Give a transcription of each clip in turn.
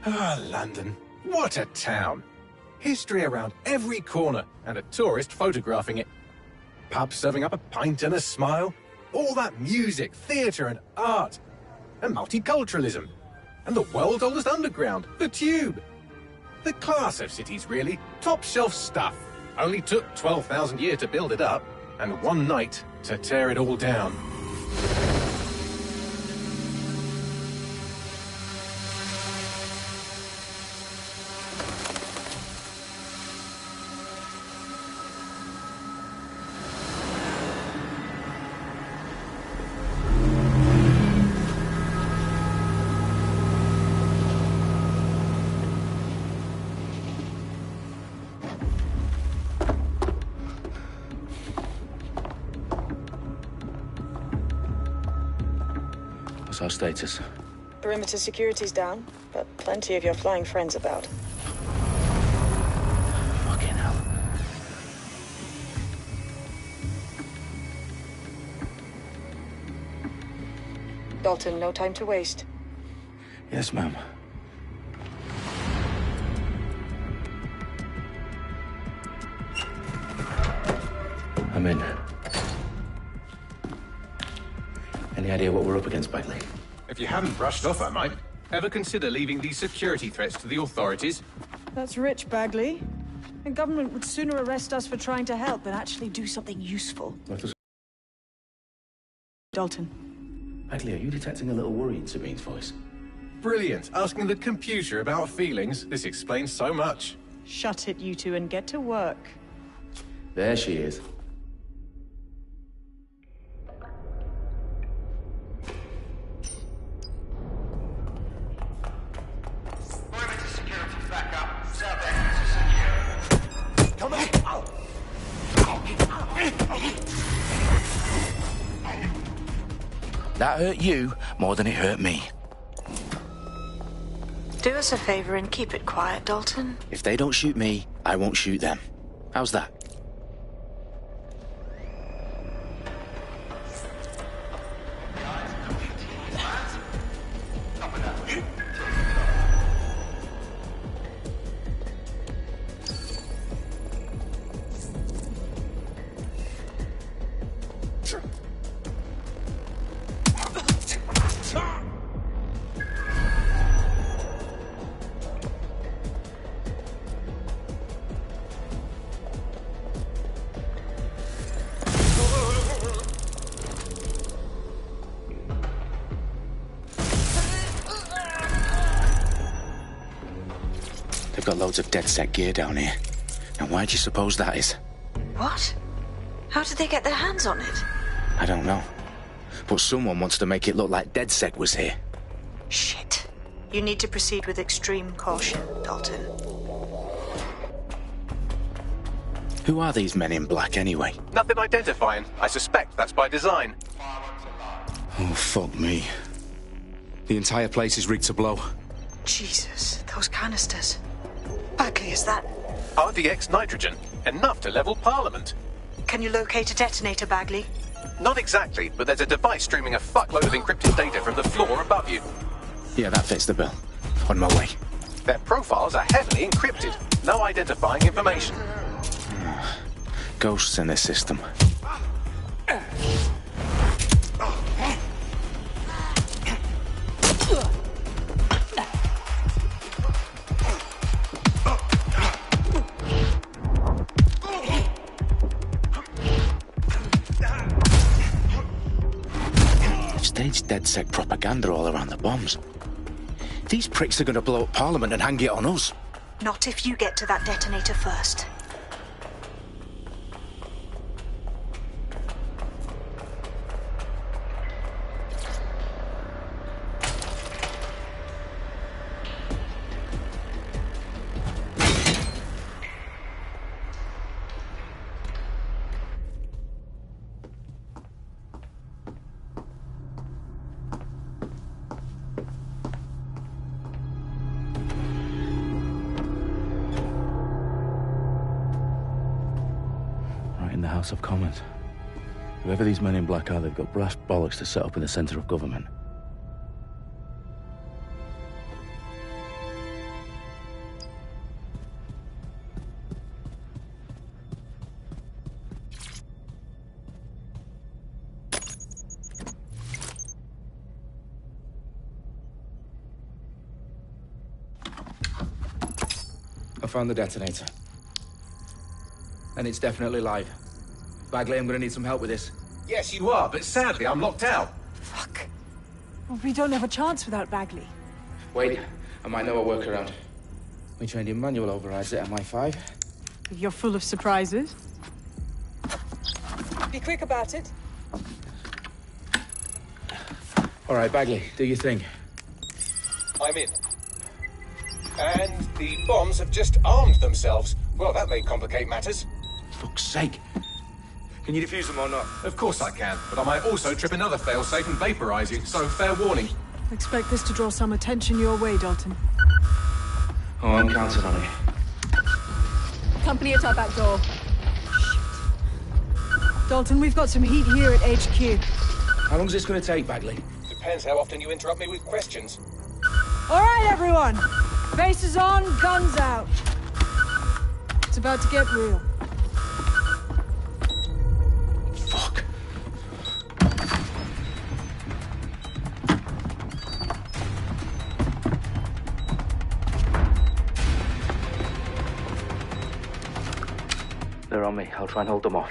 Ah, London. What a town. History around every corner, and a tourist photographing it. Pubs serving up a pint and a smile. All that music, theatre and art. And multiculturalism. And the world's oldest underground, the Tube. The class of cities, really. Top shelf stuff. Only took 12,000 years to build it up, and one night to tear it all down. What's our status? Perimeter security's down, but plenty of your flying friends about. Fucking hell. Dalton, no time to waste. Yes, ma'am. I'm in. Any idea what we're up against, Bagley? If you haven't brushed off, I might. Ever consider leaving these security threats to the authorities? That's rich, Bagley. The government would sooner arrest us for trying to help than actually do something useful. Dalton. Bagley, are you detecting a little worry in Sabine's voice? Brilliant. Asking the computer about feelings. This explains so much. Shut it, you two, and get to work. There she is. That hurt you more than it hurt me. Do us a favor and keep it quiet, Dalton. If they don't shoot me, I won't shoot them. How's that? They've got loads of DedSec gear down here. And why do you suppose that is? What? How did they get their hands on it? I don't know. But someone wants to make it look like DedSec was here. Shit. You need to proceed with extreme caution, Dalton. Who are these men in black, anyway? Nothing identifying. I suspect that's by design. Oh, fuck me. The entire place is rigged to blow. Jesus, those canisters. Bagley, is that... RDX nitrogen. Enough to level Parliament. Can you locate a detonator, Bagley? Not exactly, but there's a device streaming a fuckload of encrypted data from the floor above you. Yeah, that fits the bill. On my way. Their profiles are heavily encrypted. No identifying information. Ghosts in this system. Staged DedSec propaganda all around the bombs. These pricks are going to blow up Parliament and hang it on us. Not if you get to that detonator first. In the House of Commons. Whoever these men in black are, they've got brass bollocks to set up in the centre of government. I found the detonator. And it's definitely live. Bagley, I'm gonna need some help with this. Yes, you are, but sadly, I'm locked out. Fuck. Well, we don't have a chance without Bagley. Wait, I might know a workaround. We trained in manual overrides at MI5. You're full of surprises. Be quick about it. All right, Bagley, do your thing. I'm in. And the bombs have just armed themselves. Well, that may complicate matters. Fuck's sake. Can you defuse them or not? Of course I can, but I might also trip another failsafe and vaporize you, so fair warning. Expect this to draw some attention your way, Dalton. Oh, I'm counting on it. Company at our back door. Dalton, we've got some heat here at HQ. How long's this gonna take, Bagley? Depends how often you interrupt me with questions. All right, everyone. Faces on, guns out. It's about to get real. Fuck. They're on me. I'll try and hold them off.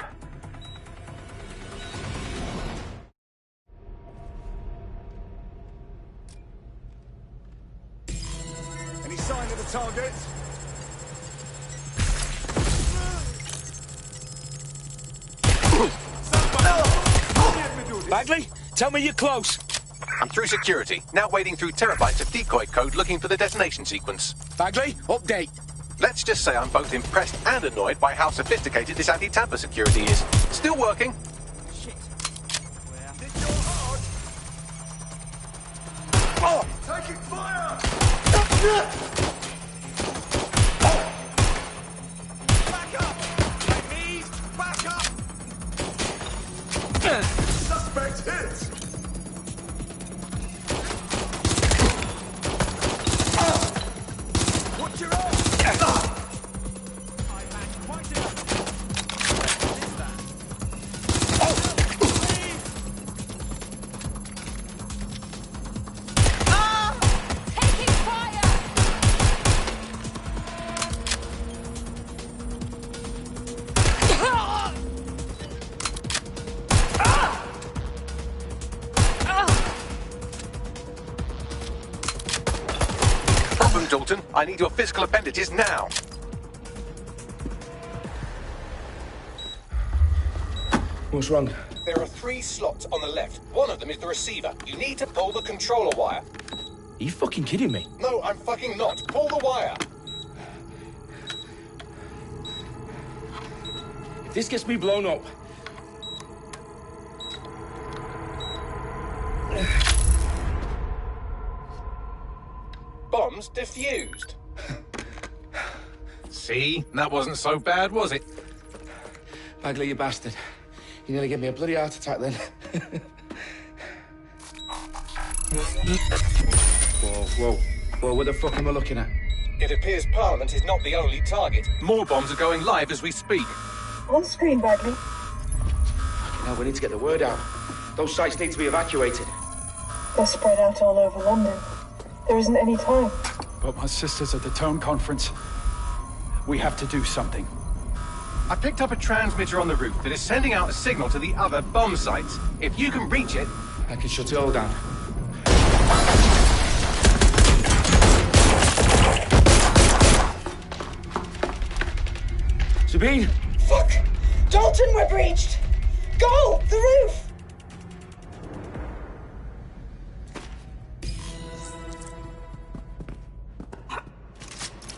Any sign of the target? Bagley, tell me you're close. I'm through security, now wading through terabytes of decoy code looking for the detonation sequence. Bagley, update. Let's just say I'm both impressed and annoyed by how sophisticated this anti-tamper security is. Still working. Shit. Hit your hard. Oh! Taking fire! Back up! Please, back up! Suspect hit! Watch your arm! I've had quite enough. What is that? Taking fire! Problem, Dalton. I need your physical appendages now. What's wrong? There are 3 slots on the left. One of them is the receiver. You need to pull the controller wire. Are you fucking kidding me? No, I'm fucking not. Pull the wire. If this gets me blown up... Bombs defused. See? That wasn't so bad, was it? Bagley, you bastard. You nearly gave me a bloody heart attack then. Whoa. What the fuck am I looking at? It appears Parliament is not the only target. More bombs are going live as we speak. On screen, Bagley. Now we need to get the word out. Those sites need to be evacuated. They're spread out all over London. There isn't any time. But my sister's at the Tone Conference. We have to do something. I picked up a transmitter on the roof that is sending out a signal to the other bomb sites. If you can reach it... I can shut it all down. Sabine! Fuck! Dalton, we're breached! Go! The roof!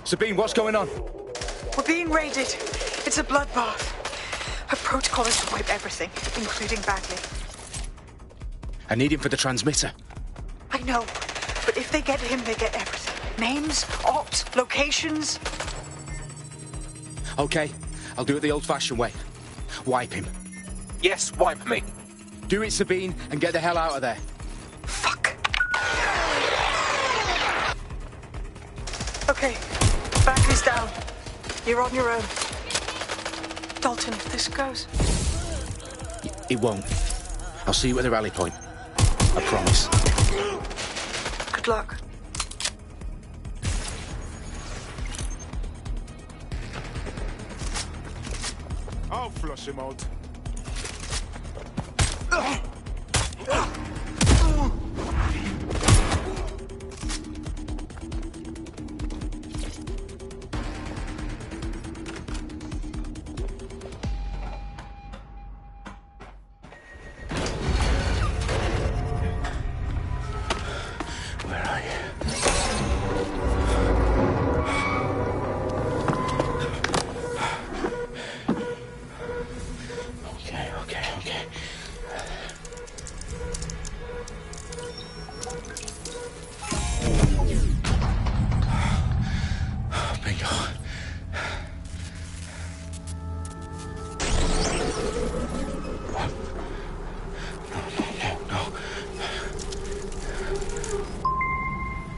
Sabine, what's going on? We're being raided. It's a bloodbath. Our protocol is to wipe everything, including Bagley. I need him for the transmitter. I know, but if they get him, they get everything. Names, ops, locations. Okay, I'll do it the old-fashioned way. Wipe him. Yes, wipe me. Do it, Sabine, and get the hell out of there. Fuck. Okay, Bagley's down. You're on your own. Dalton, if this goes... It won't. I'll see you at the rally point. I promise. Good luck. I'll flush him out.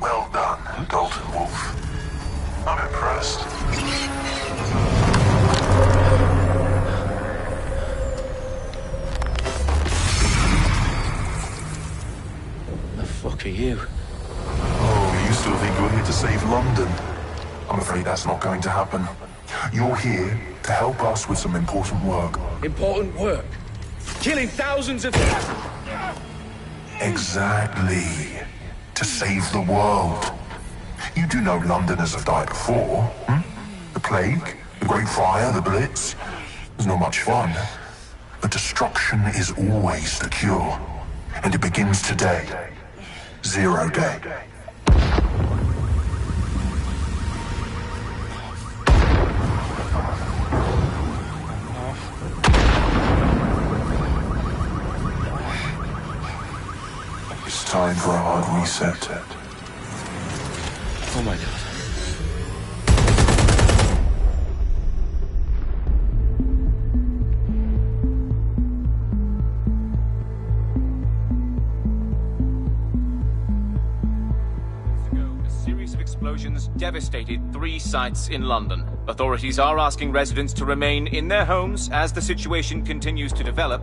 Well done, Dalton Wolf. I'm impressed. The fuck are you? Oh, you still think you're here to save London? I'm afraid that's not going to happen. You're here to help us with some important work. Important work? Killing thousands of... Exactly. To save the world. You do know Londoners have died before, hmm? The Plague, the Great Fire, the Blitz. It's not much fun. But destruction is always the cure. And it begins today. Zero Day. It's time for a hard reset. Oh my god. A series of explosions devastated 3 sites in London. Authorities are asking residents to remain in their homes as the situation continues to develop.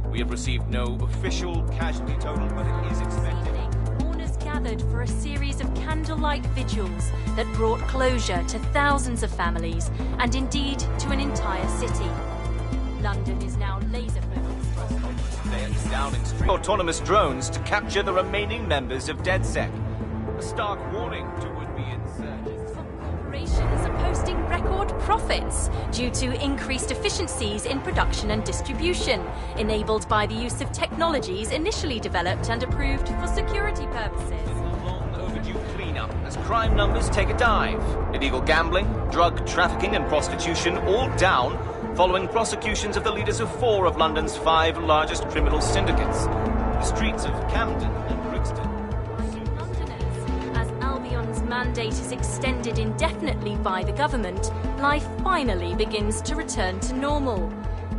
We have received no official casualty total, but it is expected. Mourners gathered for a series of candlelight vigils that brought closure to thousands of families and indeed to an entire city. London is now laser-focused. They are installing autonomous drones to capture the remaining members of DedSec. A stark warning to would-be insurgents. Corporations are posting record profits due to increased efficiencies in production and distribution, enabled by the use of technologies initially developed and approved for security purposes. Long overdue cleanup as crime numbers take a dive. Illegal gambling, drug trafficking and prostitution all down following prosecutions of the leaders of 4 of London's 5 largest criminal syndicates. The streets of Camden and Brixton. Mandate is extended indefinitely by the government, life finally begins to return to normal.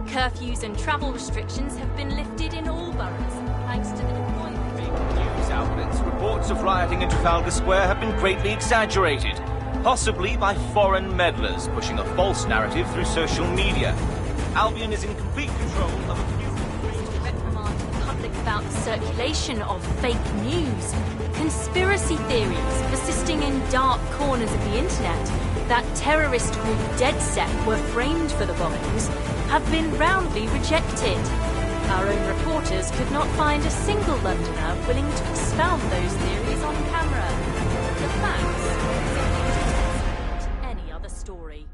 Curfews and travel restrictions have been lifted in all boroughs, thanks to the deployment. News outlets, reports of rioting in Trafalgar Square have been greatly exaggerated, possibly by foreign meddlers pushing a false narrative through social media. Albion is in complete control of a few... reprimand the public about the circulation of fake news. Conspiracy theories persisting in dark corners of the internet that terrorist group DedSec were framed for the bombings have been roundly rejected. Our own reporters could not find a single Londoner willing to expound those theories on camera. The facts simply discount any other story.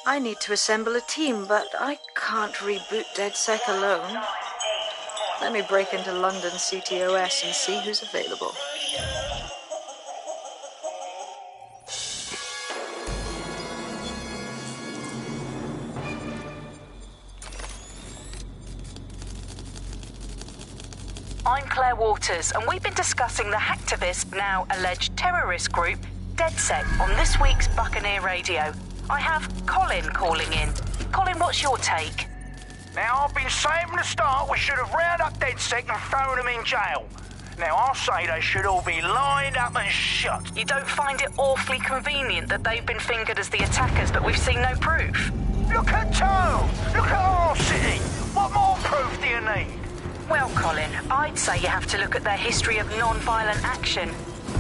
I need to assemble a team, but I can't reboot DedSec alone. Let me break into London CTOS and see who's available. I'm Claire Waters, and we've been discussing the hacktivist, now alleged terrorist group, DedSec, on this week's Buccaneer Radio. I have Colin calling in. Colin, what's your take? Now, I've been saying from the start we should have rounded up DedSec and thrown them in jail. Now, I'll say they should all be lined up and shot. You don't find it awfully convenient that they've been fingered as the attackers, but we've seen no proof? Look at Tone! Look at our city! What more proof do you need? Well, Colin, I'd say you have to look at their history of non-violent action.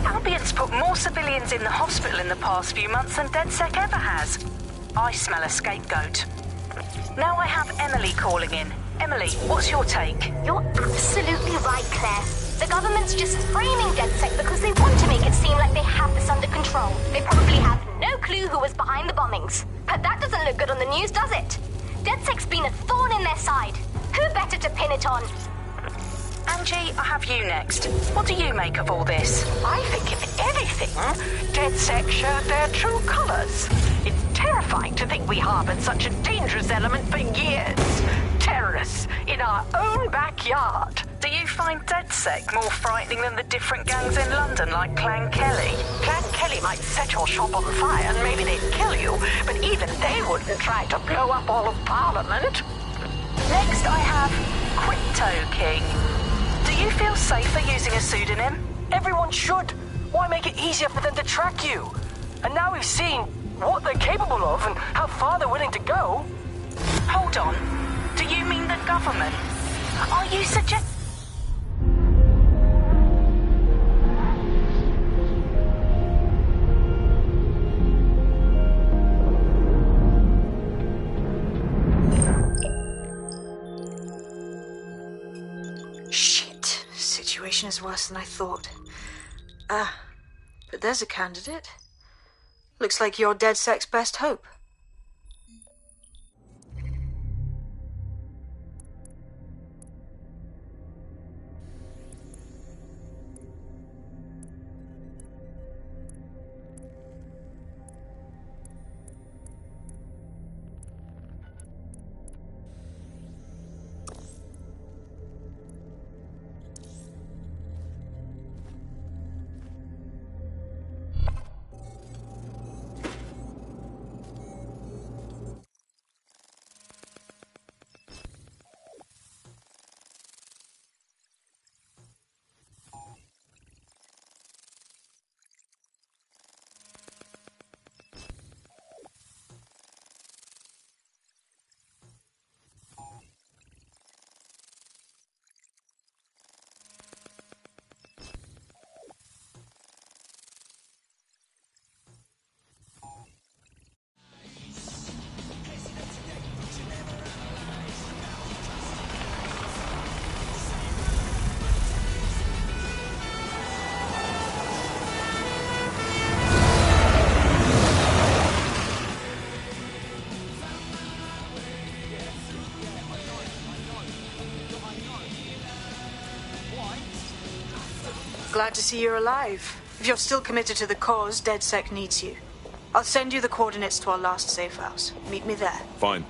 Albion's put more civilians in the hospital in the past few months than DedSec ever has. I smell a scapegoat. Now I have Emily calling in. Emily, what's your take? You're absolutely right, Claire. The government's just framing DedSec because they want to make it seem like they have this under control. They probably have no clue who was behind the bombings. But that doesn't look good on the news, does it? DedSec's been a thorn in their side. Who better to pin it on? Angie, I have you next. What do you make of all this? I think, if anything, DedSec showed their true colours. It's terrifying to think we harboured such a dangerous element for years. Terrorists in our own backyard. Do you find DedSec more frightening than the different gangs in London, like Clan Kelly? Clan Kelly might set your shop on fire and maybe they'd kill you, but even they wouldn't try to blow up all of Parliament. Next, I have Crypto King. Do you feel safer using a pseudonym? Everyone should. Why make it easier for them to track you? And now we've seen what they're capable of and how far they're willing to go. Hold on. Do you mean the government? Are you suggesting... Shit. Situation is worse than I thought. But there's a candidate. Looks like you're DedSec's best hope. Glad to see you're alive. If you're still committed to the cause, DedSec needs you. I'll send you the coordinates to our last safe house. Meet me there. Fine.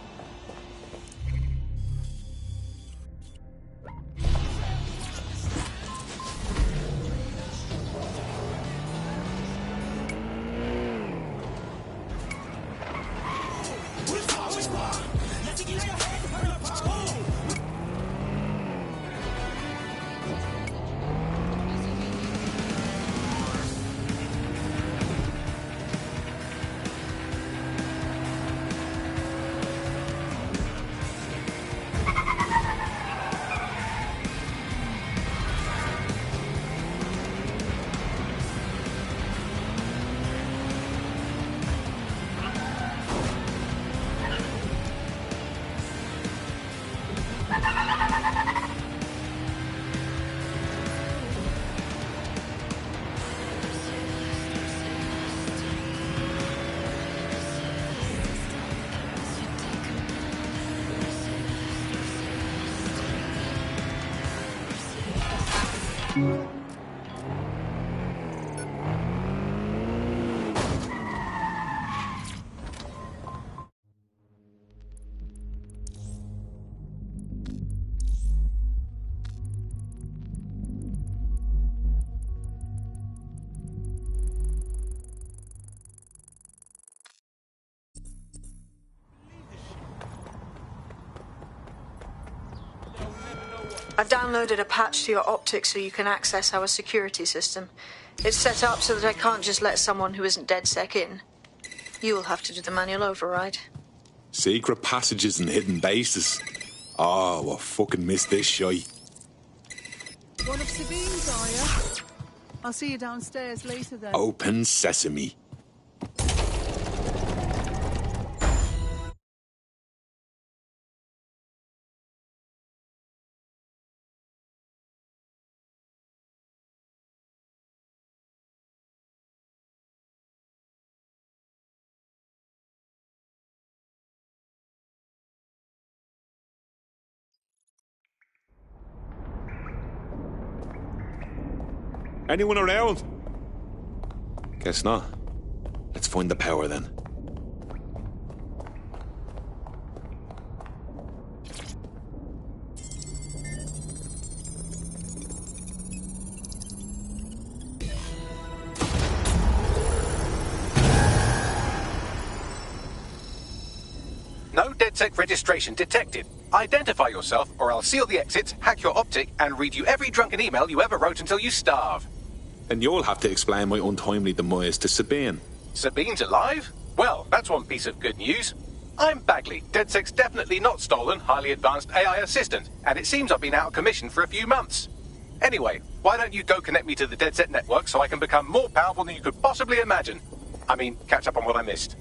I've downloaded a patch to your optics so you can access our security system. It's set up so that I can't just let someone who isn't DedSec in. You'll have to do the manual override. Secret passages and hidden bases. Oh, I fucking missed this shy. One of Sabine's, are you? I'll see you downstairs later then. Open sesame. Anyone around? Guess not. Let's find the power then. No DedSec registration detected. Identify yourself, or I'll seal the exits, hack your optic, and read you every drunken email you ever wrote until you starve. And you'll have to explain my untimely demise to Sabine. Sabine's alive? Well, that's one piece of good news. I'm Bagley, DedSec's definitely not stolen, highly advanced AI assistant, and it seems I've been out of commission for a few months. Anyway, why don't you go connect me to the DedSec network so I can become more powerful than you could possibly imagine? I mean, catch up on what I missed.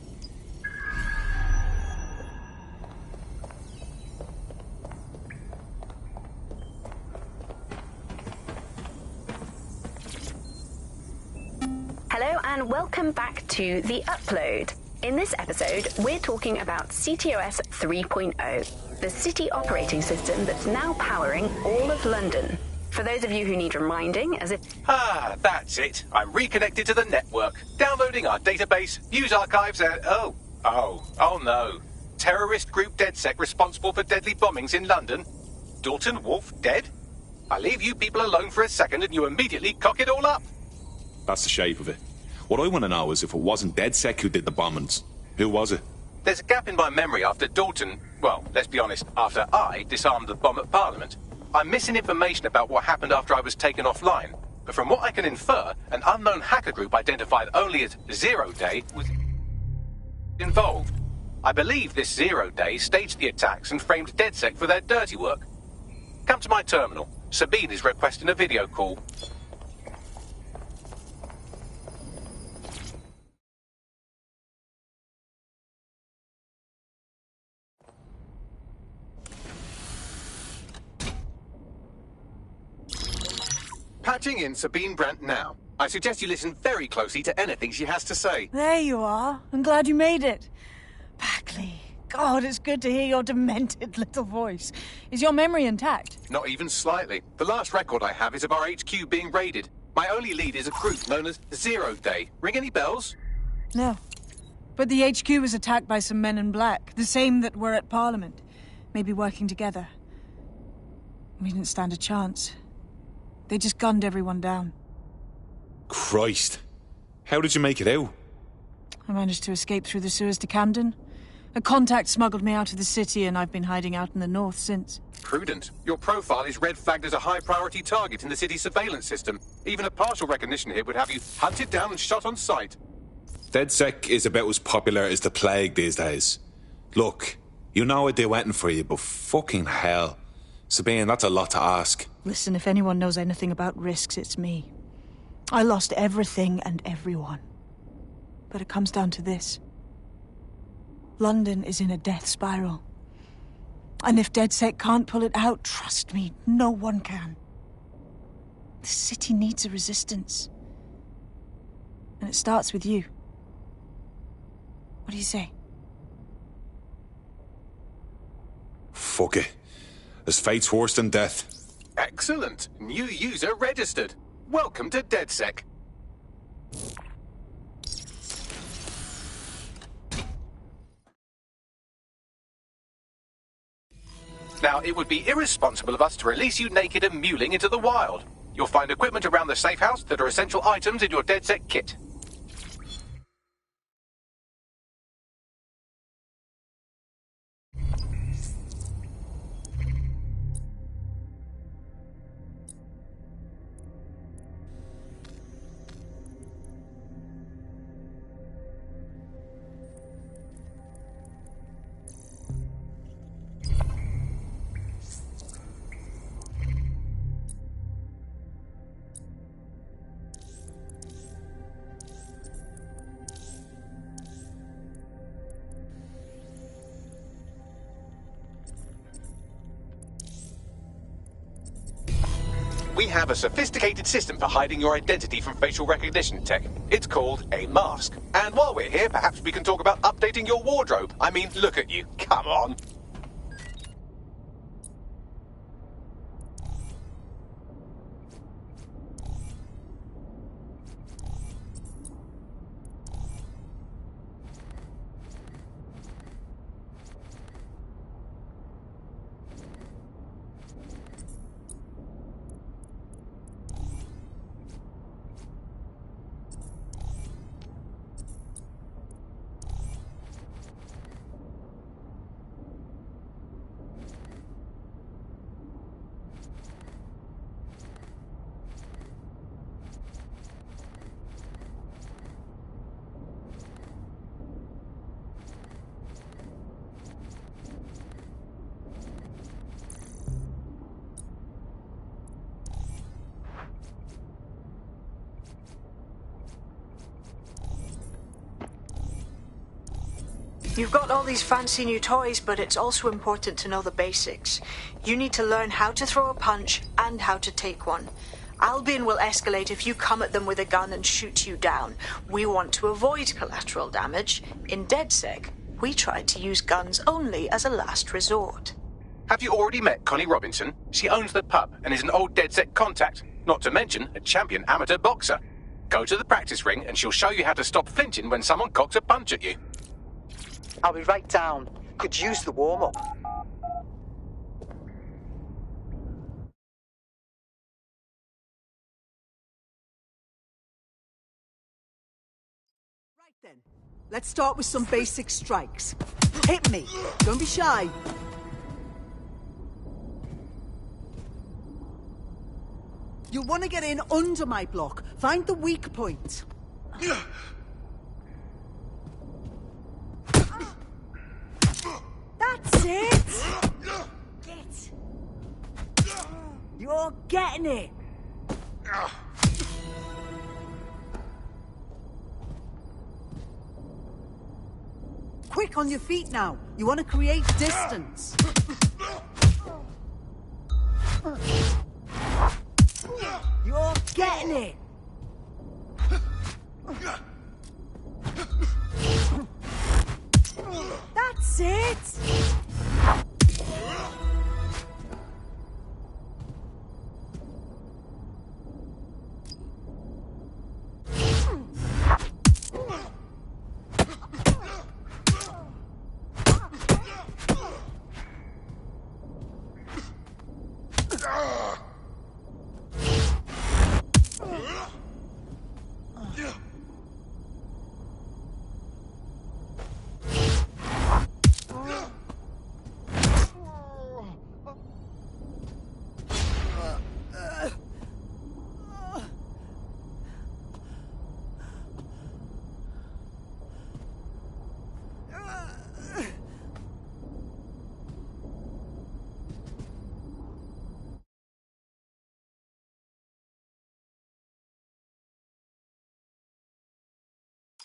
Hello and welcome back to The Upload. In this episode, we're talking about CTOS 3.0, the city operating system that's now powering all of London. For those of you who need reminding, as if... Ah, that's it. I'm reconnected to the network, downloading our database, news archives, and... Oh no. Terrorist group DedSec responsible for deadly bombings in London? Dalton Wolf dead? I leave you people alone for a second and you immediately cock it all up. That's the shape of it. What I want to know is if it wasn't DedSec who did the bombings, who was it? There's a gap in my memory after Dalton... Well, let's be honest, after I disarmed the bomb at Parliament. I'm missing information about what happened after I was taken offline. But from what I can infer, an unknown hacker group identified only as Zero Day was involved. I believe this Zero Day staged the attacks and framed DedSec for their dirty work. Come to my terminal. Sabine is requesting a video call. Patching in Sabine Brandt now. I suggest you listen very closely to anything she has to say. There you are. I'm glad you made it. Bagley. God, it's good to hear your demented little voice. Is your memory intact? Not even slightly. The last record I have is of our HQ being raided. My only lead is a group known as Zero Day. Ring any bells? No. But the HQ was attacked by some men in black. The same that were at Parliament. Maybe working together. We didn't stand a chance. They just gunned everyone down. Christ. How did you make it out? I managed to escape through the sewers to Camden. A contact smuggled me out of the city and I've been hiding out in the north since. Prudent. Your profile is red flagged as a high-priority target in the city's surveillance system. Even a partial recognition hit would have you hunted down and shot on sight. DedSec is about as popular as the plague these days. Look, you know I'd do anything for you, but fucking hell. Sabine, that's a lot to ask. Listen, if anyone knows anything about risks, it's me. I lost everything and everyone. But it comes down to this. London is in a death spiral. And if DedSec can't pull it out, trust me, no one can. The city needs a resistance. And it starts with you. What do you say? Fuck it. As fate's worse than death, Excellent. New user registered. Welcome to DedSec. Now, it would be irresponsible of us to release you naked and mewling into the wild. You'll find equipment around the safe house that are essential items in your DedSec kit. We have a sophisticated system for hiding your identity from facial recognition tech. It's called a mask. And while we're here, perhaps we can talk about updating your wardrobe. I mean, look at you. Come on. You've got all these fancy new toys, but it's also important to know the basics. You need to learn how to throw a punch and how to take one. Albion will escalate if you come at them with a gun and shoot you down. We want to avoid collateral damage. In DedSec, we try to use guns only as a last resort. Have you already met Connie Robinson? She owns the pub and is an old DedSec contact, not to mention a champion amateur boxer. Go to the practice ring and she'll show you how to stop flinching when someone cocks a punch at you. I'll be right down. Could use the warm-up. Right then. Let's start with some basic strikes. Hit me. Don't be shy. You'll want to get in under my block. Find the weak point. That's it! Get! You're getting it! Quick on your feet now. You want to create distance. You're getting it! That's it!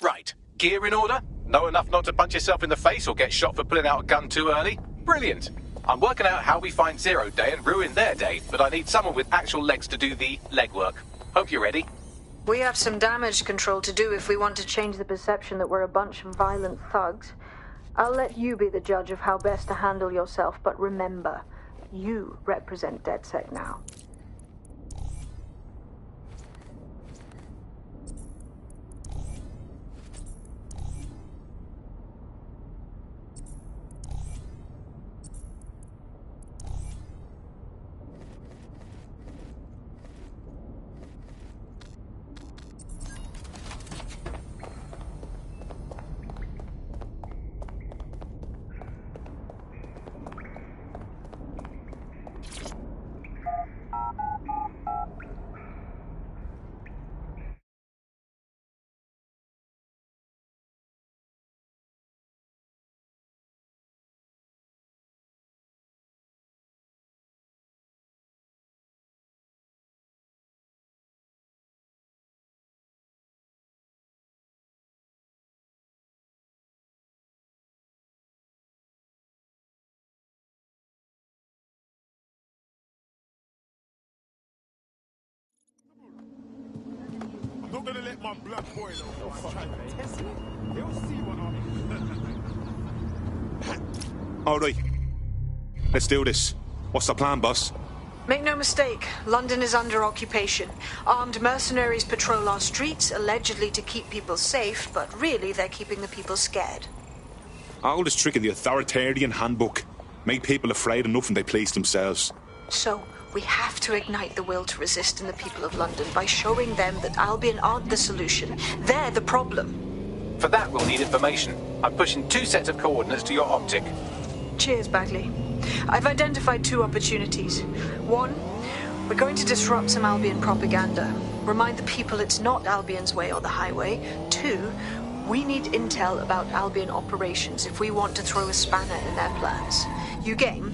Right. Gear in order? Know enough not to punch yourself in the face or get shot for pulling out a gun too early? Brilliant. I'm working out how we find Zero Day and ruin their day, but I need someone with actual legs to do the legwork. Hope you're ready. We have some damage control to do if we want to change the perception that we're a bunch of violent thugs. I'll let you be the judge of how best to handle yourself, but remember, You represent DedSec now. I'm not gonna let my blood boil over. Try to test me. They'll see what I'm. All right. Let's do this. What's the plan, boss? Make no mistake, London is under occupation. Armed mercenaries patrol our streets, allegedly to keep people safe, but really they're keeping the people scared. Oldest trick in the authoritarian handbook. Make people afraid enough when they police themselves. So, we have to ignite the will to resist in the people of London by showing them that Albion aren't the solution. They're the problem. For that, we'll need information. I'm pushing 2 sets of coordinates to your optic. Cheers, Bagley. I've identified 2 opportunities. 1, we're going to disrupt some Albion propaganda. Remind the people it's not Albion's way or the highway. 2, we need intel about Albion operations if we want to throw a spanner in their plans. You game?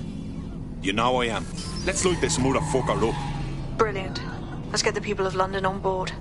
You know I am. Let's light this motherfucker up. Brilliant. Let's get the people of London on board.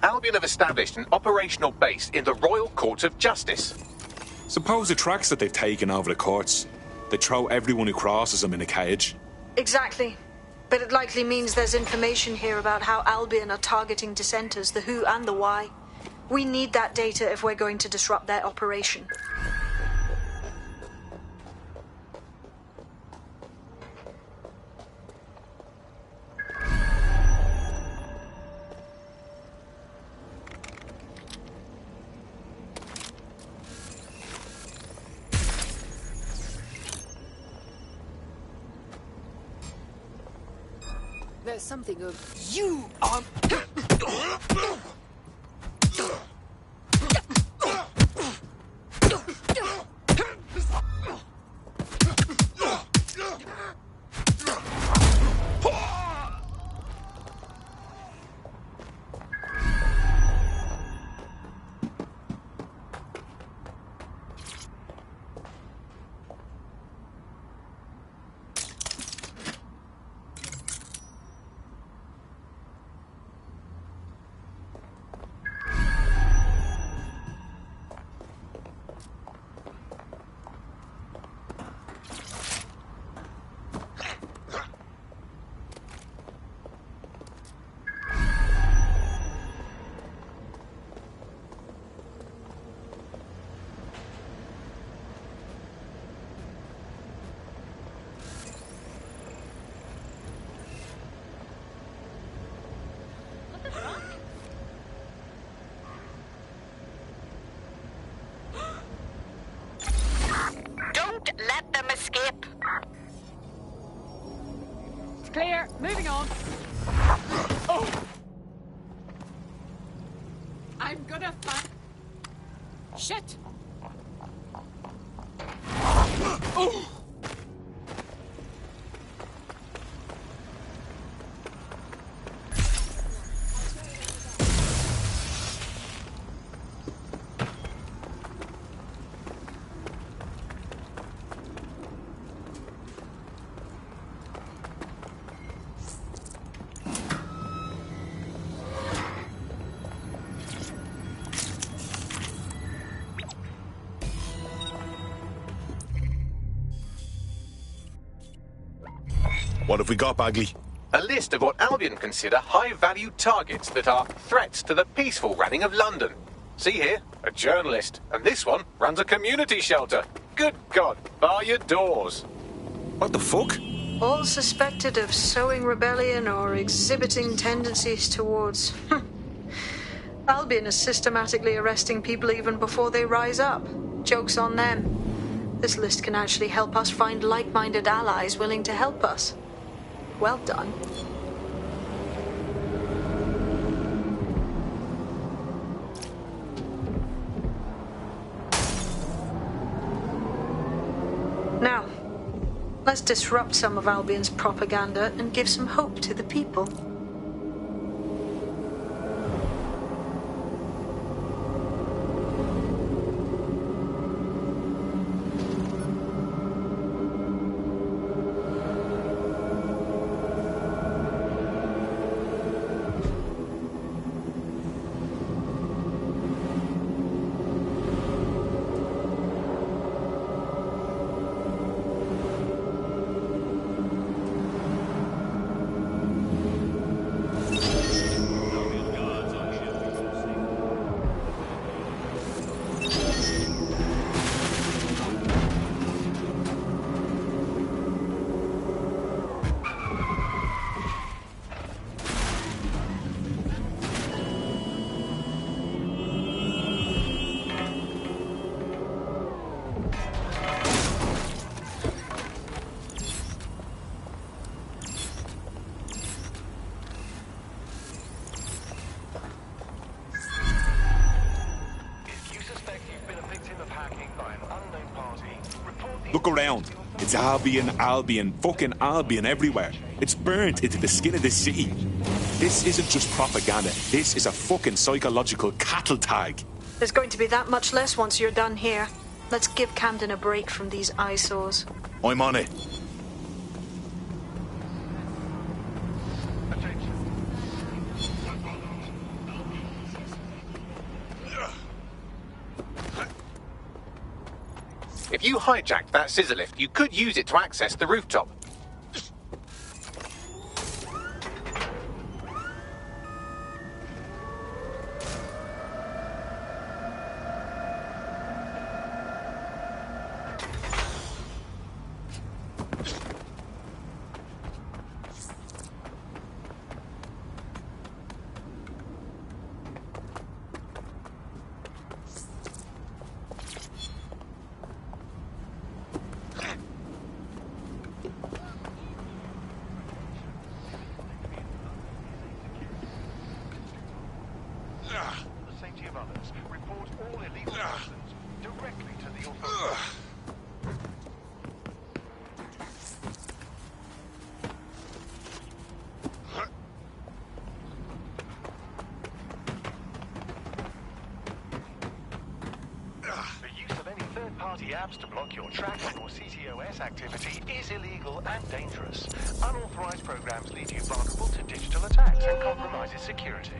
Albion have established an operational base in the Royal Court of Justice. Suppose the tracks that they've taken over the courts, they throw everyone who crosses them in a cage. Exactly. But it likely means there's information here about how Albion are targeting dissenters, the who and the why. We need that data if we're going to disrupt their operation. There's something of you on. Don't let them escape. It's clear. Moving on. Oh! I'm gonna find... Shit! Oh! What have we got, Bagley? A list of what Albion consider high-value targets that are threats to the peaceful running of London. See here, a journalist, and this one runs a community shelter. Good God, bar your doors. What the fuck? All suspected of sowing rebellion or exhibiting tendencies towards... Albion is systematically arresting people even before they rise up. Joke's on them. This list can actually help us find like-minded allies willing to help us. Well done. Now, let's disrupt some of Albion's propaganda and give some hope to the people. Look around. It's Albion, Albion, fucking Albion everywhere. It's burnt into the skin of this city. This isn't just propaganda. This is a fucking psychological cattle tag. There's going to be that much less once you're done here. Let's give Camden a break from these eyesores. I'm on it. If you hijacked that scissor lift, you could use it to access the rooftop. Apps to block your tracking or CTOS activity is illegal and dangerous. Unauthorized programs leave you vulnerable to digital attacks and compromises security.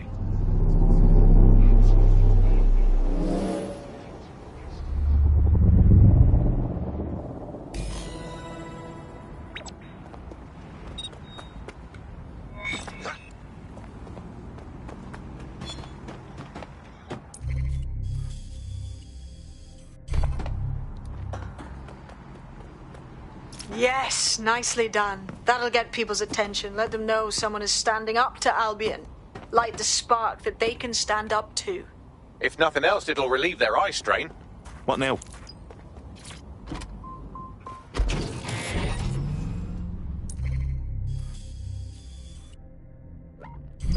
Yes, nicely done. That'll get people's attention. Let them know someone is standing up to Albion. Light the spark that they can stand up to. If nothing else, it'll relieve their eye strain. What now?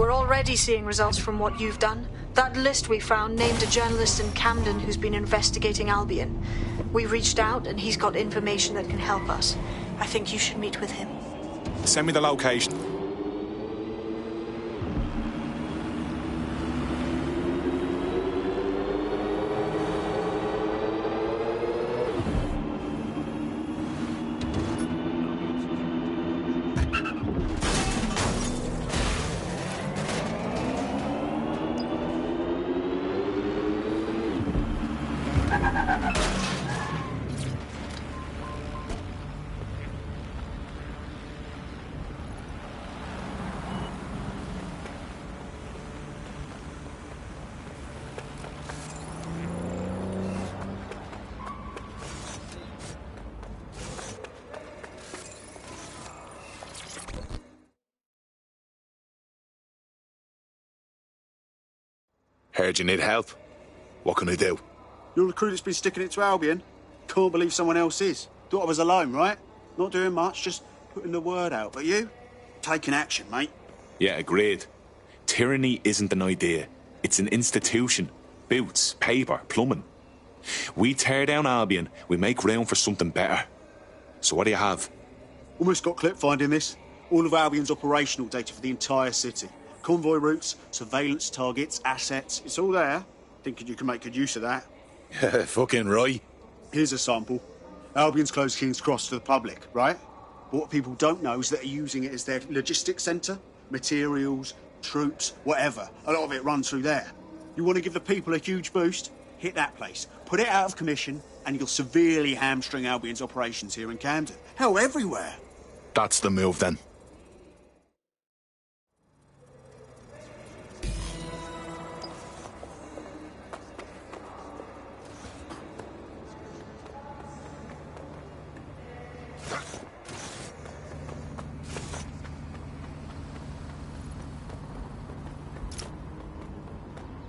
We're already seeing results from what you've done. That list we found named a journalist in Camden who's been investigating Albion. We reached out and he's got information that can help us. I think you should meet with him. Send me the location. Heard you need help. What can I do? You're the crew that's been sticking it to Albion? Can't believe someone else is. Thought I was alone, right? Not doing much, just putting the word out. But you? Taking action, mate. Yeah, agreed. Tyranny isn't an idea. It's an institution. Boots, paper, plumbing. We tear down Albion, we make room for something better. So what do you have? Almost got clip finding this. All of Albion's operational data for the entire city. Convoy routes, surveillance targets, assets. It's all there. Thinking you can make good use of that. Fucking right. Here's a sample. Albion's closed King's Cross to the public, right? But what people don't know is that they're using it as their logistics centre. Materials, troops, whatever. A lot of it runs through there. You want to give the people a huge boost? Hit that place. Put it out of commission, and you'll severely hamstring Albion's operations here in Camden. Hell, everywhere. That's the move, then.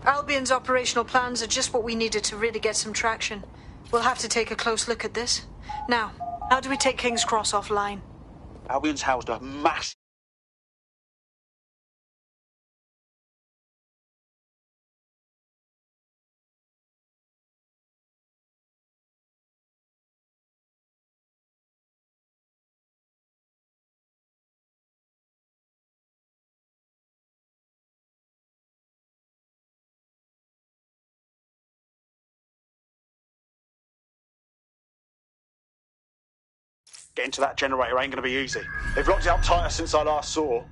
Albion's operational plans are just what we needed to really get some traction. We'll have to take a close look at this. Now, how do we take King's Cross offline? Albion's housed a massive... Getting to that generator ain't going to be easy. They've locked it up tighter since I last saw.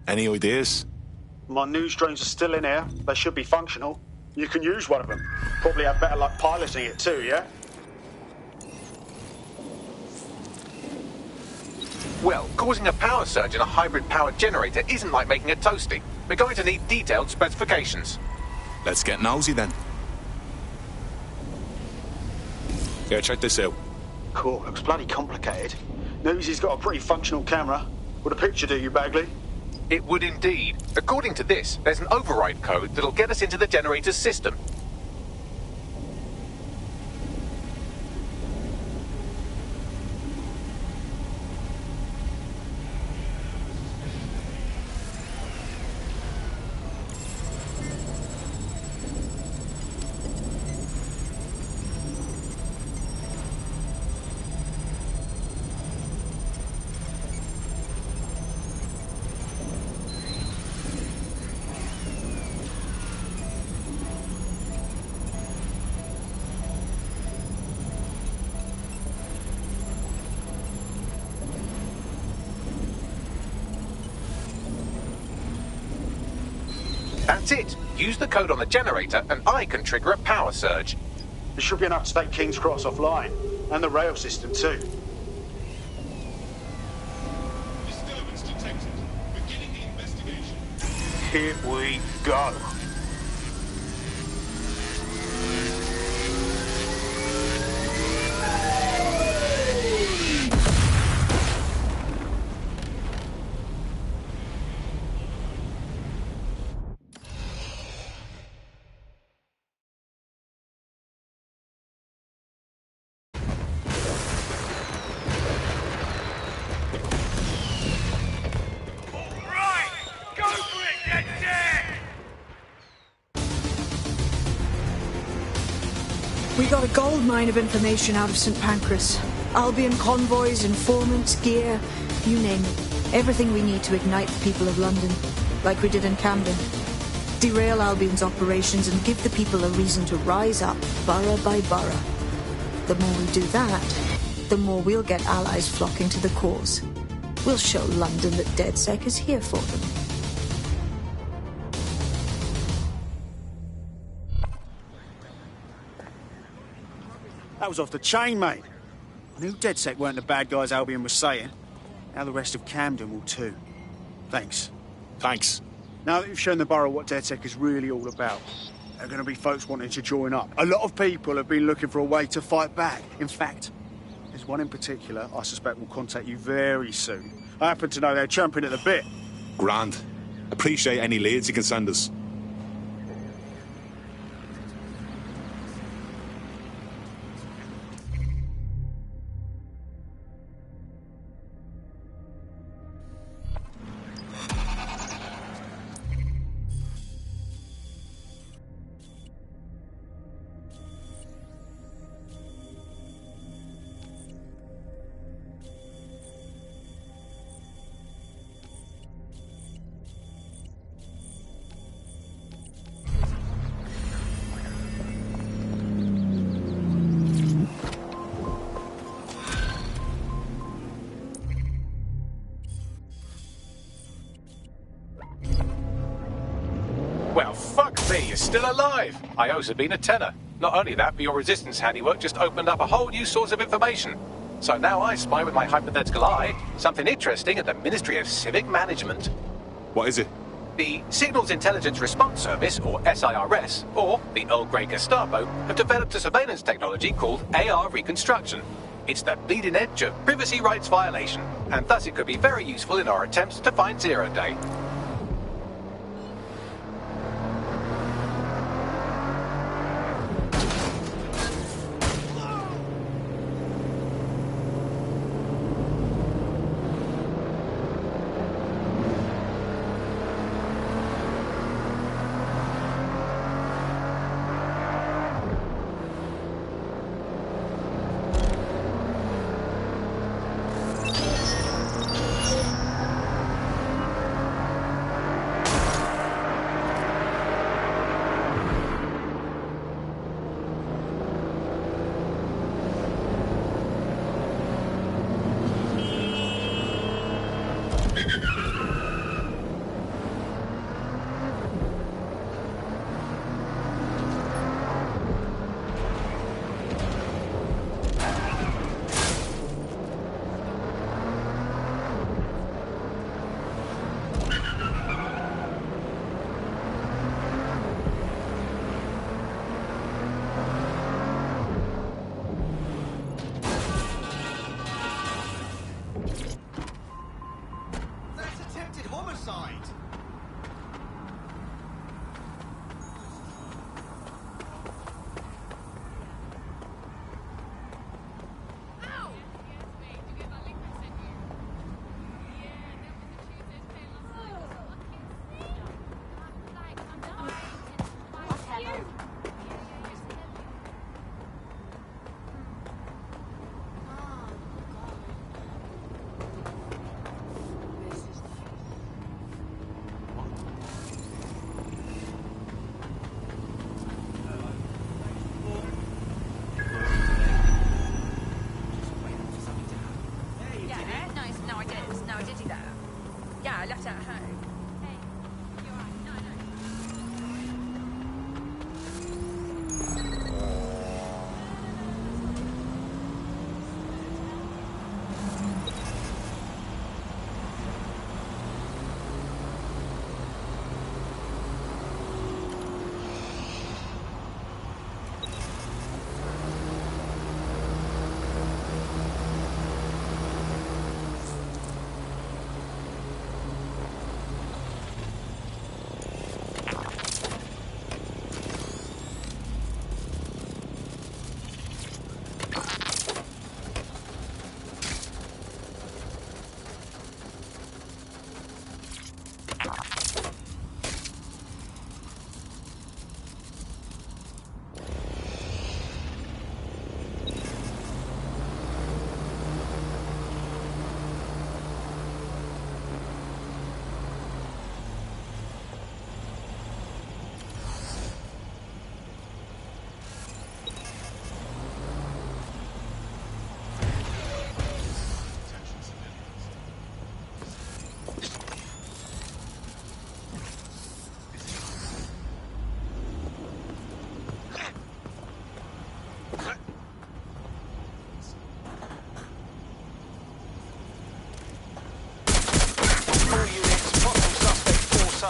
Any ideas? My news drones are still in here. They should be functional. You can use one of them. Probably have better luck piloting it too, yeah? Well, causing a power surge in a hybrid-powered generator isn't like making a toasty. We're going to need detailed specifications. Let's get nosy, then. Yeah, check this out. Cool, looks bloody complicated. Newsy's got a pretty functional camera. Would a picture do you, Bagley? It would indeed. According to this, there's an override code that'll get us into the generator's system. That's it. Use the code on the generator and I can trigger a power surge. There should be enough to take King's Cross offline. And the rail system too. Disturbance detected. Beginning the investigation. Here we go. Go for it, Dead Set! We got a gold mine of information out of St. Pancras. Albion convoys, informants, gear, you name it. Everything we need to ignite the people of London, like we did in Camden. Derail Albion's operations and give the people a reason to rise up, borough by borough. The more we do that, the more we'll get allies flocking to the cause. We'll show London that DedSec is here for them. That was off the chain, mate. I knew DedSec weren't the bad guys Albion was saying. Now the rest of Camden will too. Thanks. Thanks. Now that you've shown the borough what DedSec is really all about, there are going to be folks wanting to join up. A lot of people have been looking for a way to fight back. In fact, there's one in particular I suspect will contact you very soon. I happen to know they're champing at the bit. Grand. Appreciate any leads you can send us. Well, fuck me, you're still alive. I owe Sabine a tenner. Not only that, but your resistance handiwork just opened up a whole new source of information. So now I spy with my hypothetical eye something interesting at the Ministry of Civic Management. What is it? The Signals Intelligence Response Service, or SIRS, or the Earl Grey Gestapo, have developed a surveillance technology called AR Reconstruction. It's the bleeding edge of privacy rights violation, and thus it could be very useful in our attempts to find Zero Day.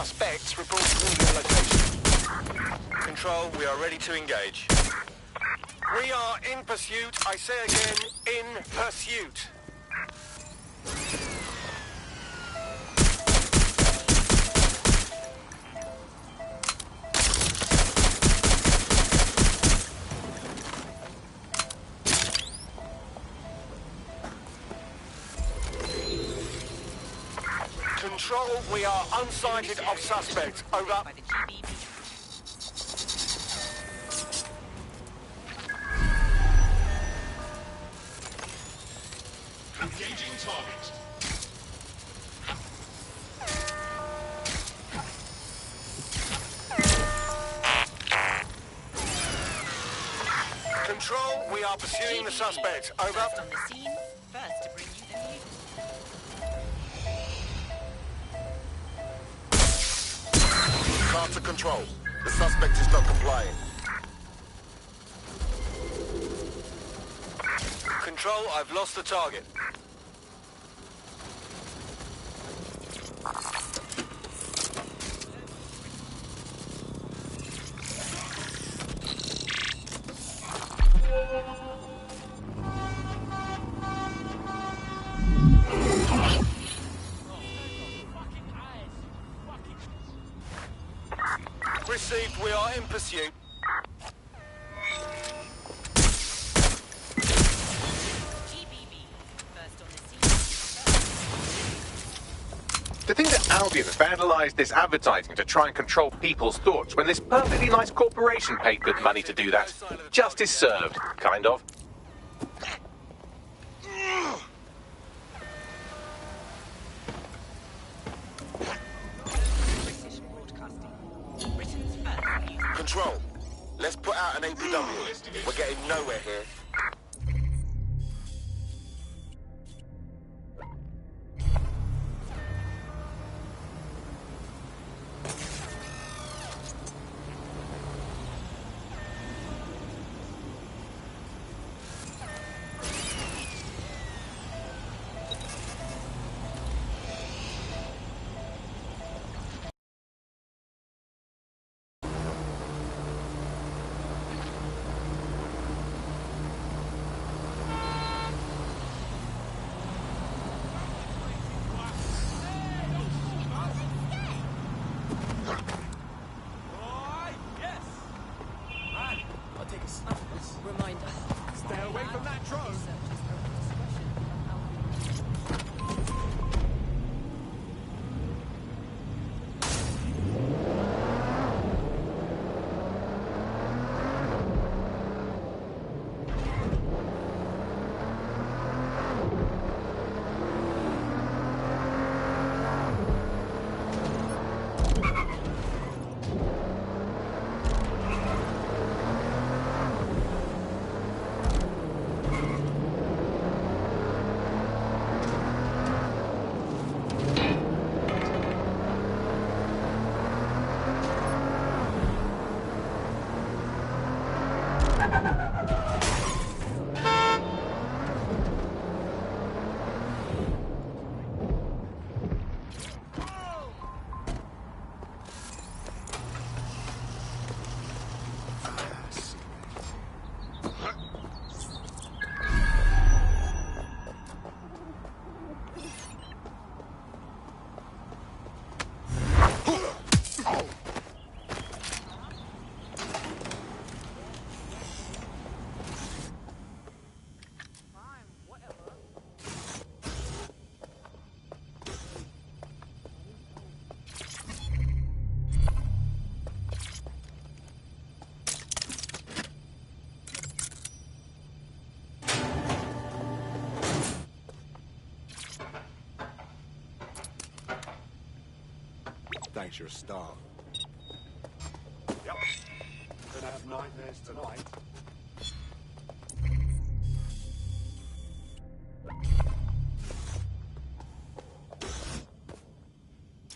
suspects reported near your location. Control, we are ready to engage. We are in pursuit. I say again, in pursuit. Control, we are unsighted of suspect. Over. Engaging target. Control, we are pursuing the suspect. Over. On the scene, first to bring you the news. Carter Control. The suspect is not complying. Control, I've lost the target. Received, we are in pursuit. To think that Albion vandalised this advertising to try and control people's thoughts when this perfectly nice corporation paid good money to do that. Justice served, kind of. Control, let's put out an APW. We're getting nowhere here. Reminder. Stay away from that drone. Thanks, you're a star. Yep. Gonna have nightmares tonight.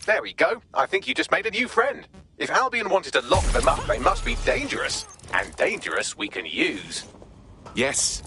There we go. I think you just made a new friend. If Albion wanted to lock them up, they must be dangerous. And dangerous we can use. Yes.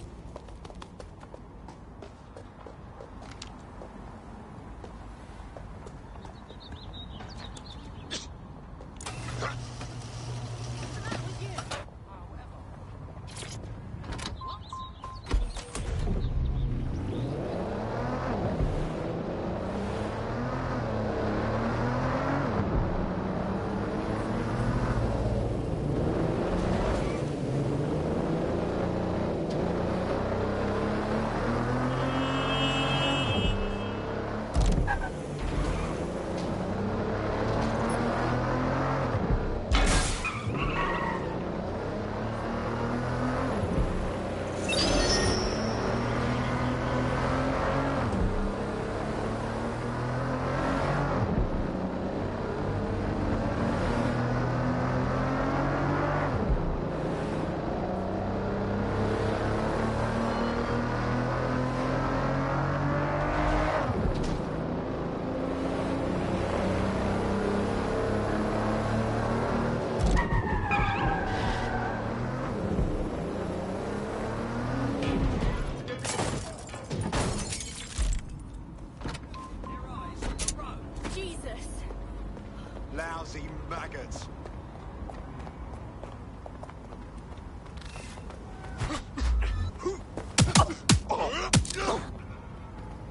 Aussie maggots.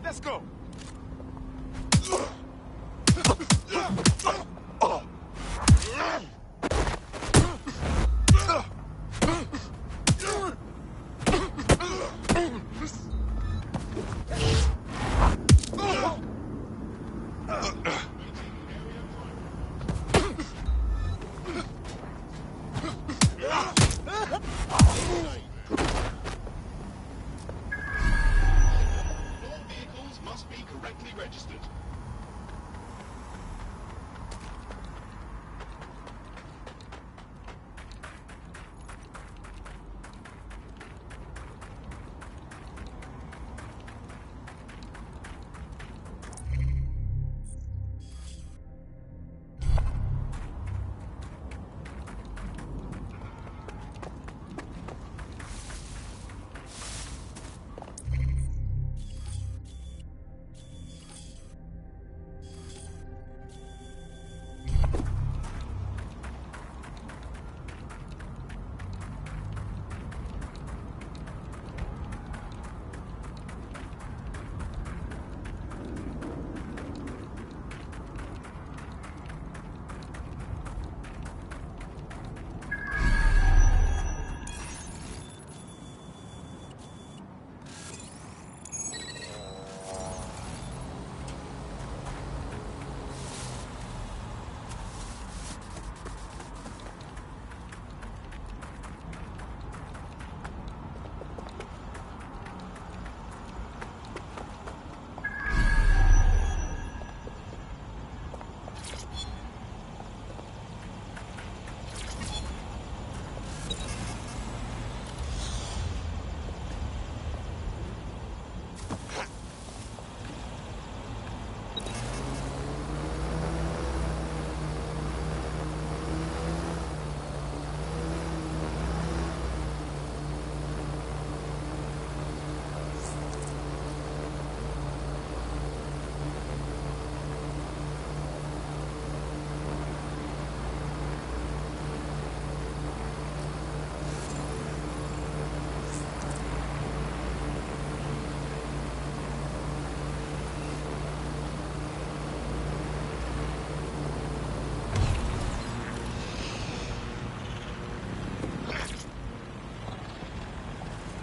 Let's go.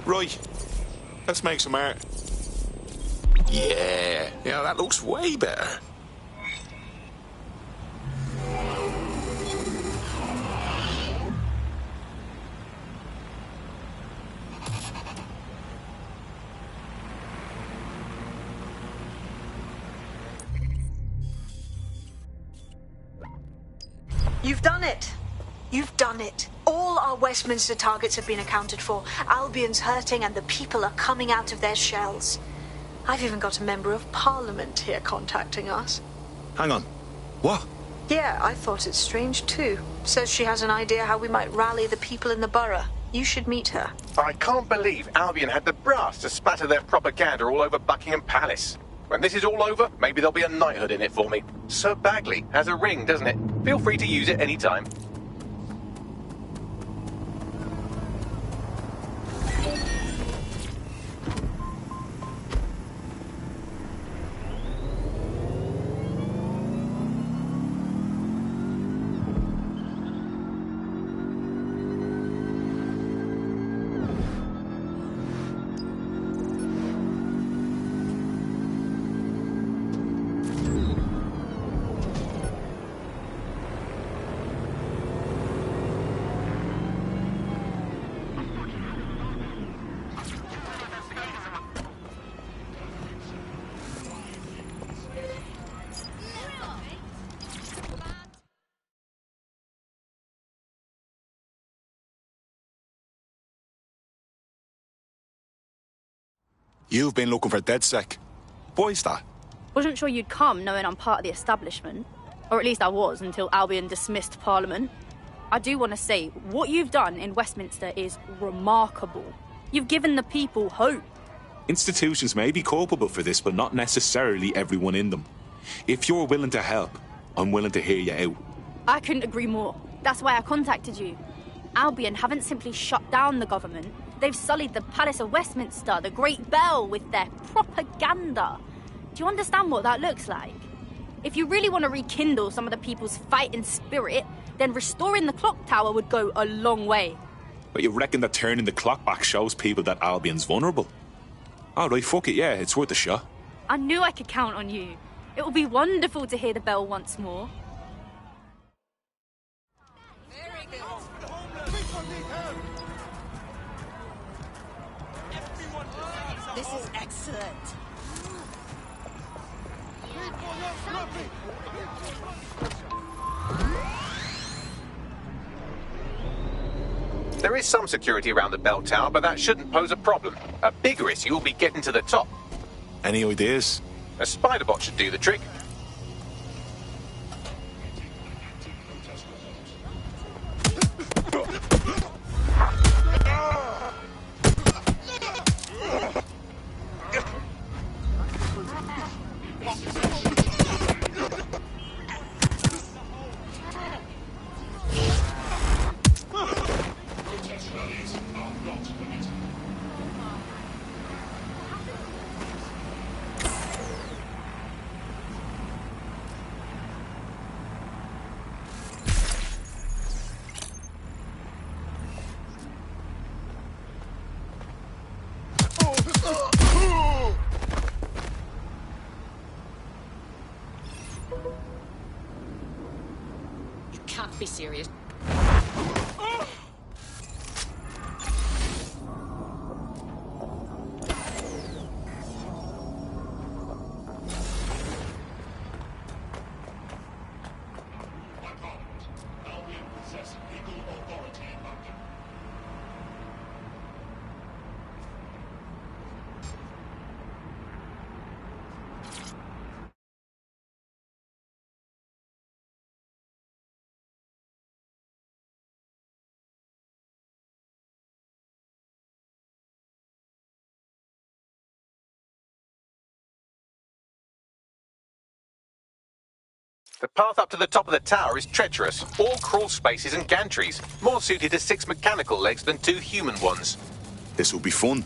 Right, let's make some art. Yeah, that looks way better. You've done it. You've done it. All our Westminster targets have been accounted for. Albion's hurting and the people are coming out of their shells. I've even got a member of Parliament here contacting us. Hang on. What? Yeah, I thought it strange too. Says she has an idea how we might rally the people in the borough. You should meet her. I can't believe Albion had the brass to spatter their propaganda all over Buckingham Palace. When this is all over, maybe there'll be a knighthood in it for me. Sir Bagley has a ring, doesn't it? Feel free to use it any time. You've been looking for DedSec. Why's that? Wasn't sure you'd come, knowing I'm part of the establishment. Or at least I was, until Albion dismissed Parliament. I do want to say, what you've done in Westminster is remarkable. You've given the people hope. Institutions may be culpable for this, but not necessarily everyone in them. If you're willing to help, I'm willing to hear you out. I couldn't agree more. That's why I contacted you. Albion haven't simply shut down the government. They've sullied the Palace of Westminster, the Great Bell, with their propaganda. Do you understand what that looks like? If you really want to rekindle some of the people's fighting spirit, then restoring the clock tower would go a long way. But you reckon that turning the clock back shows people that Albion's vulnerable? Alright, fuck it, yeah, it's worth a shot. I knew I could count on you. It will be wonderful to hear the bell once more. This is excellent. There is some security around the bell tower, but that shouldn't pose a problem. A bigger issue will be getting to the top. Any ideas? A spider bot should do the trick. Can't be serious. The path up to the top of the tower is treacherous. All crawl spaces and gantries, more suited to 6 mechanical legs than 2 human ones. This will be fun.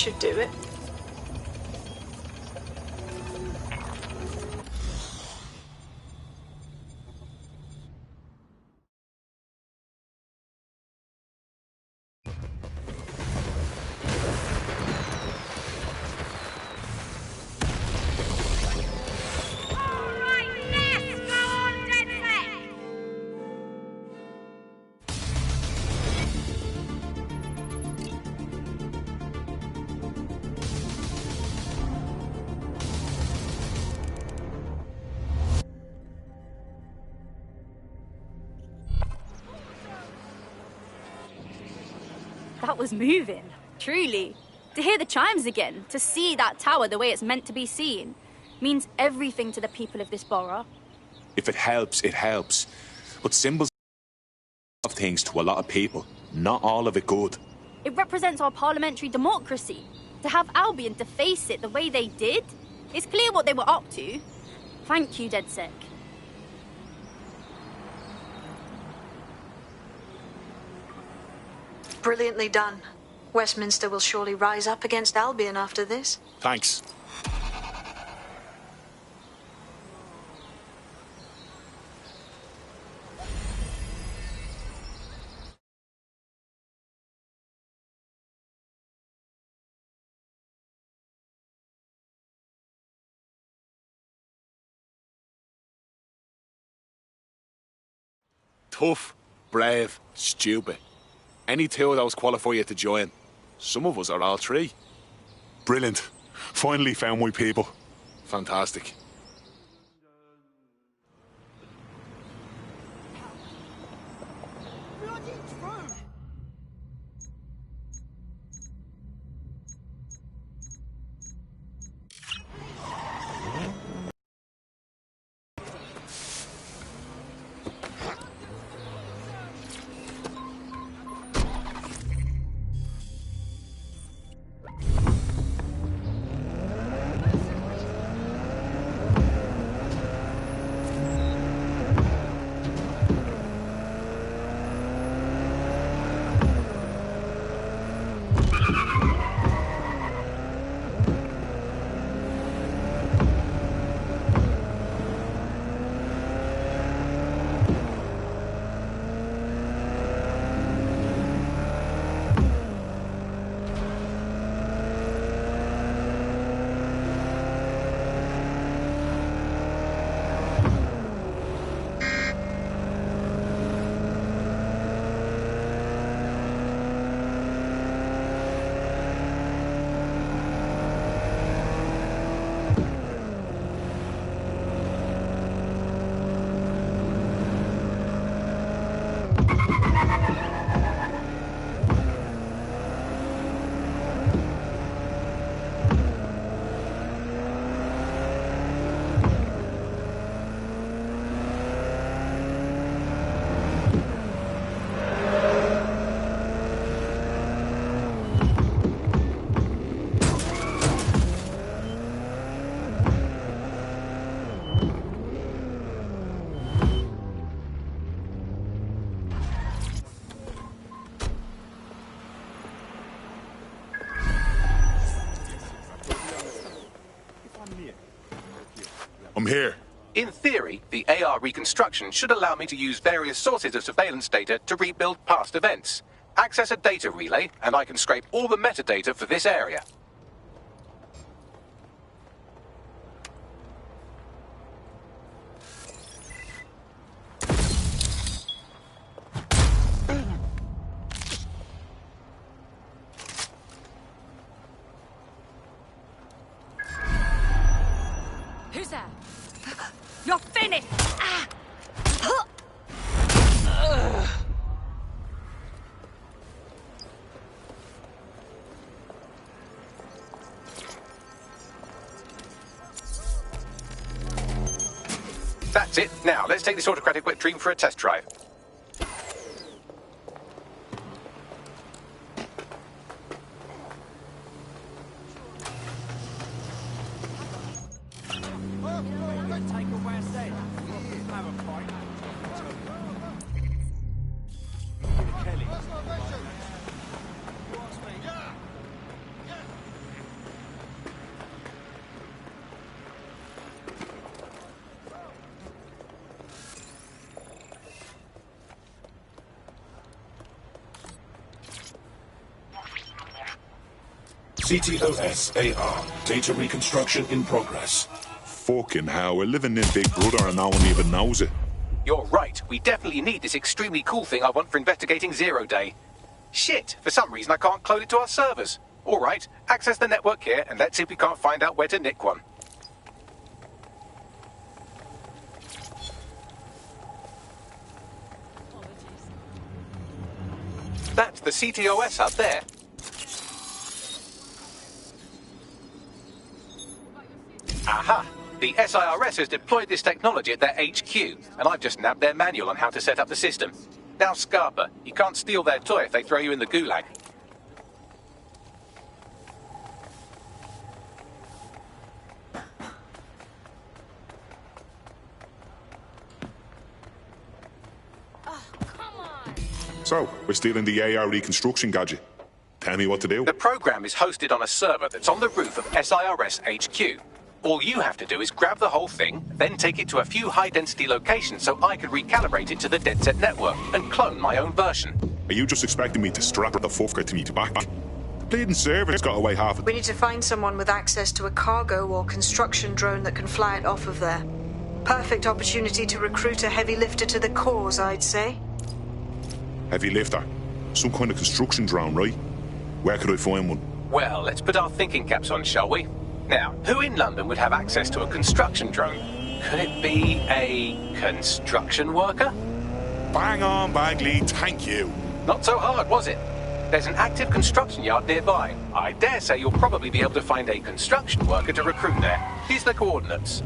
Should do it. That was moving, truly. To hear the chimes again, to see that tower the way it's meant to be seen, means everything to the people of this borough. If it helps, it helps. But symbols of things to a lot of people. Not all of it good. It represents our parliamentary democracy. To have Albion to face it the way they did, it's clear what they were up to. Thank you, DedSec. Brilliantly done. Westminster will surely rise up against Albion after this. Thanks. Tough, brave, stupid. Any two of those qualify you to join. Some of us are all three. Brilliant. Finally found my people. Fantastic. I'm here. In theory, the AR reconstruction should allow me to use various sources of surveillance data to rebuild past events. Access a data relay, and I can scrape all the metadata for this area. Who's there? You're finished! Ah! That's it. Now, let's take this autocratic wet dream for a test drive. CTOS AR. Data reconstruction in progress. Fucking hell, we're living in Big Brother and no one even knows it. You're right. We definitely need this extremely cool thing I want for investigating Zero Day. Shit, for some reason I can't clone it to our servers. All right, access the network here and let's see if we can't find out where to nick one. That's the CTOS up there. Aha! The SIRS has deployed this technology at their HQ, and I've just nabbed their manual on how to set up the system. Now, Scarpa, you can't steal their toy if they throw you in the gulag. So, we're stealing the AR reconstruction gadget. Tell me what to do. The program is hosted on a server that's on the roof of SIRS HQ. All you have to do is grab the whole thing, then take it to a few high-density locations so I can recalibrate it to the DedSec network and clone my own version. Are you just expecting me to strap the fucker to me back? The bleeding server's got away half. We need to find someone with access to a cargo or construction drone that can fly it off of there. Perfect opportunity to recruit a heavy lifter to the cause, I'd say. Heavy lifter? Some kind of construction drone, right? Where could I find one? Well, let's put our thinking caps on, shall we? Now, who in London would have access to a construction drone? Could it be a construction worker? Bang on, Bagley, thank you. Not so hard, was it? There's an active construction yard nearby. I dare say you'll probably be able to find a construction worker to recruit there. Here's the coordinates.